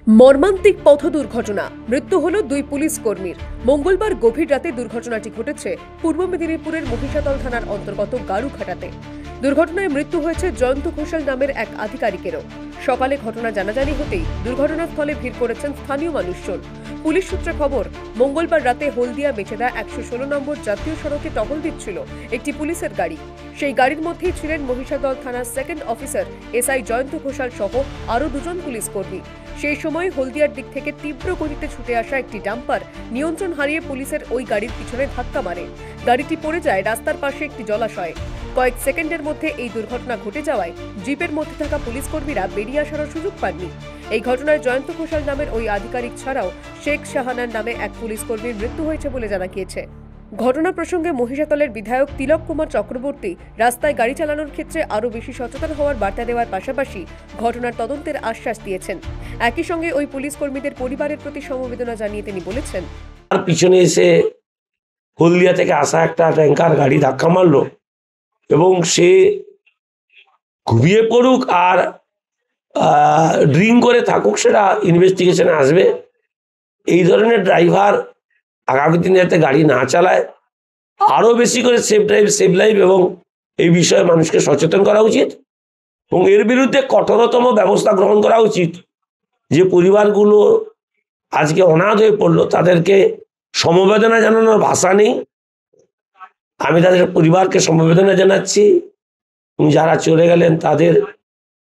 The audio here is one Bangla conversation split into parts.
মর্মান্তিক পথ দুর্ঘটনা, মৃত্যু হল দুই পুলিশ কর্মীর। মঙ্গলবার গভীর রাতে দুর্ঘটনাটি ঘটেছে পূর্ব মেদিনীপুরের মহিষাদল থানার অন্তর্গত গাড়ুঘাটাতে। দুর্ঘটনায় মৃত্যু হয়েছে জয়ন্ত ঘোষাল নামের এক আধিকারিকেরও। সকালে ঘটনা জানাজানি হতেই দুর্ঘটনাস্থলে ভিড় করেছেন স্থানীয় মানুষজন। পুলিশ সূত্রে খবর, মঙ্গলবার রাতে হলদিয়া মেচেদা 116 নম্বর জাতীয় সড়কে টহল দিচ্ছিল একটি পুলিশের গাড়ি। সেই গাড়ির মধ্যেই ছিলেন মহিষাদল থানার second officer SI Jayanta Ghoshal সহ আরও দুজন পুলিশ কর্মী। সেই সময় হলদিয়ার দিক থেকে তীব্র গতিতে ছুটে আসা একটি ডাম্পার নিয়ন্ত্রণ হারিয়ে পুলিশের ওই গাড়ির পিছনে ধাক্কা মারে। গাড়িটি পড়ে যায় রাস্তার পাশে একটি জলাশয়ে। কয়েক সেকেন্ডের মধ্যে এই দুর্ঘটনা ঘটে যাওয়ায় জিপের মধ্যে থাকা পুলিশ কর্মীরা বেরিয়ে আসার সুযোগ পাননি। এই ঘটনায় জয়ন্ত ঘোষাল নামের ওই আধিকারিক ছাড়াও শেখ শাহানার নামে এক পুলিশ কর্মীর মৃত্যু হয়েছে বলে জানা গিয়েছে। ঘটনা প্রসঙ্গে মহিষাদলের বিধায়ক তিলক কুমার চক্রবর্তী রাস্তায় গাড়ি চালানোর ক্ষেত্রে আরও বেশি সচেতন হওয়ার বার্তা দেওয়ার পাশাপাশি ঘটনার তদন্তের আশ্বাস দিয়েছেন। একই সঙ্গে ওই পুলিশ কর্মীদের পরিবারের প্রতি সমবেদনা জানিয়ে তিনি বলেছেন, তার পিছনে এসে হলদিয়া থেকে আসা একটা ট্যাঙ্কার গাড়ি ধাক্কা মারলো এবং সে ঘুমিয়ে পড়ুক আর ড্রিঙ্ক করে থাকুক সেটা ইনভেস্টিগেশনে আসবে। এই ধরনের ড্রাইভার আগামী দিনে যাতে গাড়ি না চালায়, আরও বেশি করে সেফ ড্রাইভ সেভ লাইফ এবং এই বিষয়ে মানুষকে সচেতন করা উচিত এবং এর বিরুদ্ধে কঠোরতম ব্যবস্থা গ্রহণ করা উচিত। যে পরিবারগুলো আজকে অনাথ হয়ে পড়লো তাদেরকে সমবেদনা জানানোর ভাষা নেই। আমি তাদের পরিবারকে সমবেদনা জানাচ্ছি। যারা চলে গেলেন তাদের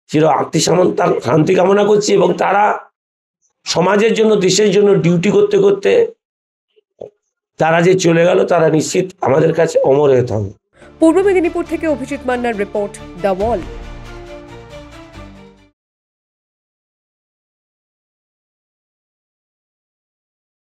চির শান্তি কামনা করছি এবং তারা সমাজের জন্য দেশের জন্য ডিউটি করতে করতে তারা যে চলে গেল তারা নিশ্চিত আমাদের কাছে অমর হয়ে থাকবে। পূর্ব মেদিনীপুর থেকে অভিজিৎ মান্নার রিপোর্ট, দ্য ওয়াল।